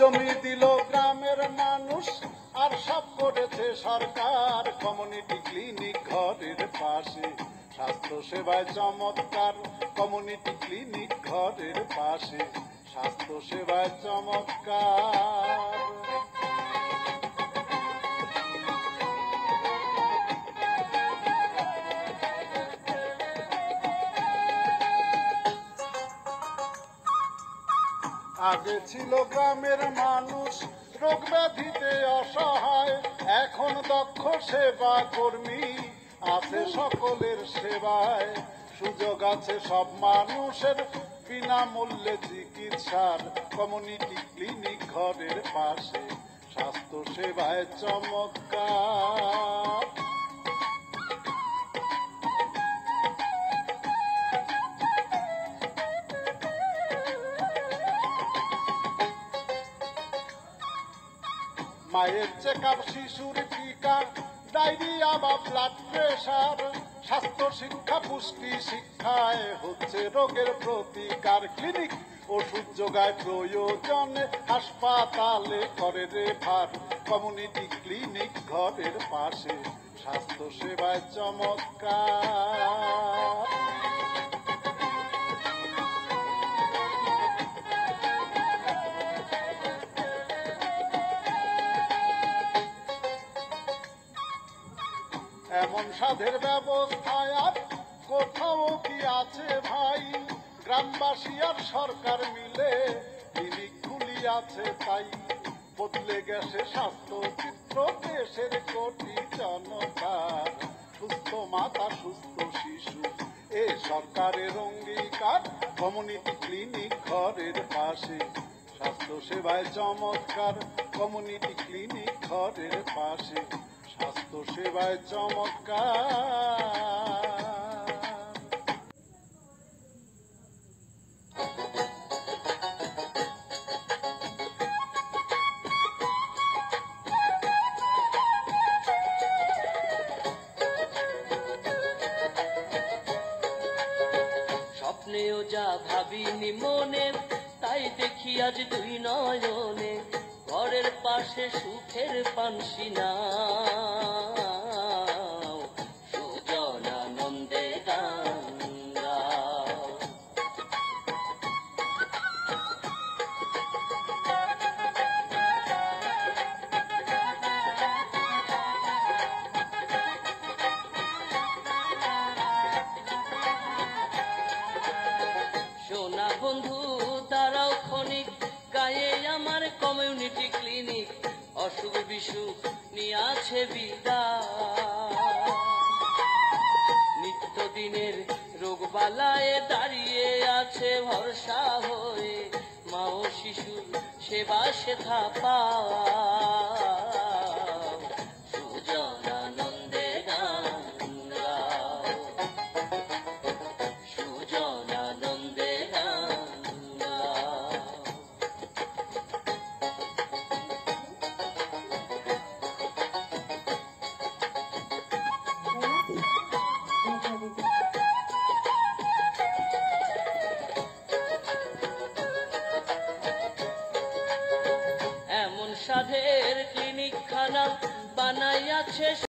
জমি দিল গ্রামের মানুষ আর সব করেছে সরকার। কমিউনিটি ক্লিনিক ঘরের পাশে, স্বাস্থ্য সেবায় চমৎকার। কমিউনিটি ক্লিনিক ঘরের পাশে, স্বাস্থ্য সেবায় চমৎকার। আগে ছিল গ্রামের মানুষ রোগ ব্যাধিতে অসহায়, এখন দক্ষ সেবা কর্মী আছে সকলের সেবায়। সুযোগ আছে সব মানুষের বিনামূল্যে চিকিৎসার। কমিউনিটি ক্লিনিক ঘরের পাশে, স্বাস্থ্য সেবায় চমৎকার। মায়ের চেকআপ, শিশুর টিকা, ডায়রিয়া বা ব্লাড প্রেশার। স্বাস্থ্য শিক্ষা, পুষ্টি শিক্ষায় হচ্ছে রোগের প্রতিকার। ক্লিনিক ওষুধ যোগায় প্রয়োজনে, হাসপাতালে করে রেফার। কমিউনিটি ক্লিনিক ঘরের পাশে, স্বাস্থ্য সেবায় চমৎকার। এমন সাধের ব্যবস্থায় আর কোথাও কি আছে ভাই? গ্রামবাসী আর সরকার মিলে ক্লিনিক খুলিয়াছে তাই। বদলে গেছে স্বাস্থ্য চিত্র দেশের কোটি জনতার। সুস্থ মাতা, সুস্থ শিশু এ সরকারের অঙ্গীকার। কমিউনিটি ক্লিনিক ঘরের পাশে, স্বাস্থ্য সেবায় চমৎকার। কমিউনিটি ক্লিনিক ঘরের পাশে, স্বাস্থ্য সেবায় চমৎকার। স্বপ্নেও যা ভাবিনি মনে, তাই দেখি আজ দুই নয়নে। ঘরের পাশে সুখের পানসিনা, সুজনানন্দে গান গাও। সোনা বন্ধু দাঁড়াও ক্ষণিক, গায়ে আমার কমিউনিটি ক্লিনিক। অসুখ বিসুখ নিয়ে আছে বিদায়, নিত্যদিনের রোগ বালায় দাঁড়িয়ে আছে ভরসা হয়ে। মা ও শিশুর সেবা সেথা পাও, সুজনানন্দে গান গাও, সুজনানন্দে গান গাও। এমন সাধের ক্লিনিক খানা বানাইয়াছে